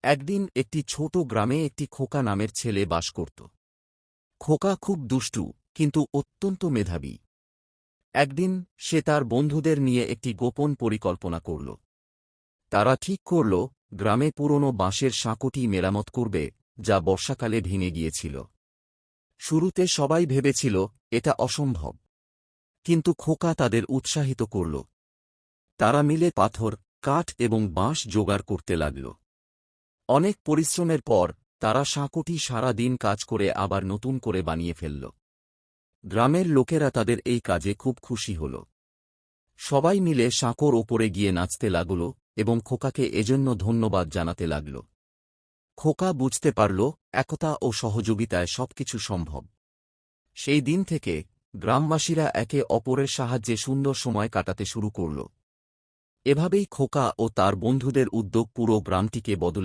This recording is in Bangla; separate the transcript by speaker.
Speaker 1: একদিন একটি ছোট গ্রামে একটি খোকা নামের ছেলে বাস করত। খোকা খুব দুষ্টু, কিন্তু অত্যন্ত মেধাবী। একদিন সে তার বন্ধুদের নিয়ে একটি গোপন পরিকল্পনা করল। তারা ঠিক করল গ্রামে পুরনো বাঁশের সাঁকোটি মেরামত করবে, যা বর্ষাকালে ভেঙে গিয়েছিল। শুরুতে সবাই ভেবেছিল এটা অসম্ভব, কিন্তু খোকা তাদের উৎসাহিত করল। তারা মিলে পাথর, কাঠ এবং বাঁশ জোগাড় করতে লাগল। অনেক পরিশ্রমের পর তারা সাঁকোটি সারা দিন কাজ করে আবার নতুন করে বানিয়ে ফেলল। গ্রামের লোকেরা তাদের এই কাজে খুব খুশি হল। সবাই মিলে সাঁকোর ওপরে গিয়ে নাচতে লাগল এবং খোকাকে এজন্য ধন্যবাদ জানাতে লাগল। খোকা বুঝতে পারল একতা ও সহযোগিতায় সবকিছু সম্ভব। সেই দিন থেকে গ্রামবাসীরা একে অপরের সাহায্যে সুন্দর সময় কাটাতে শুরু করল। এভাবেই খোকা ও তার বন্ধুদের উদ্যোগ পুরো গ্রামটিকে বদলে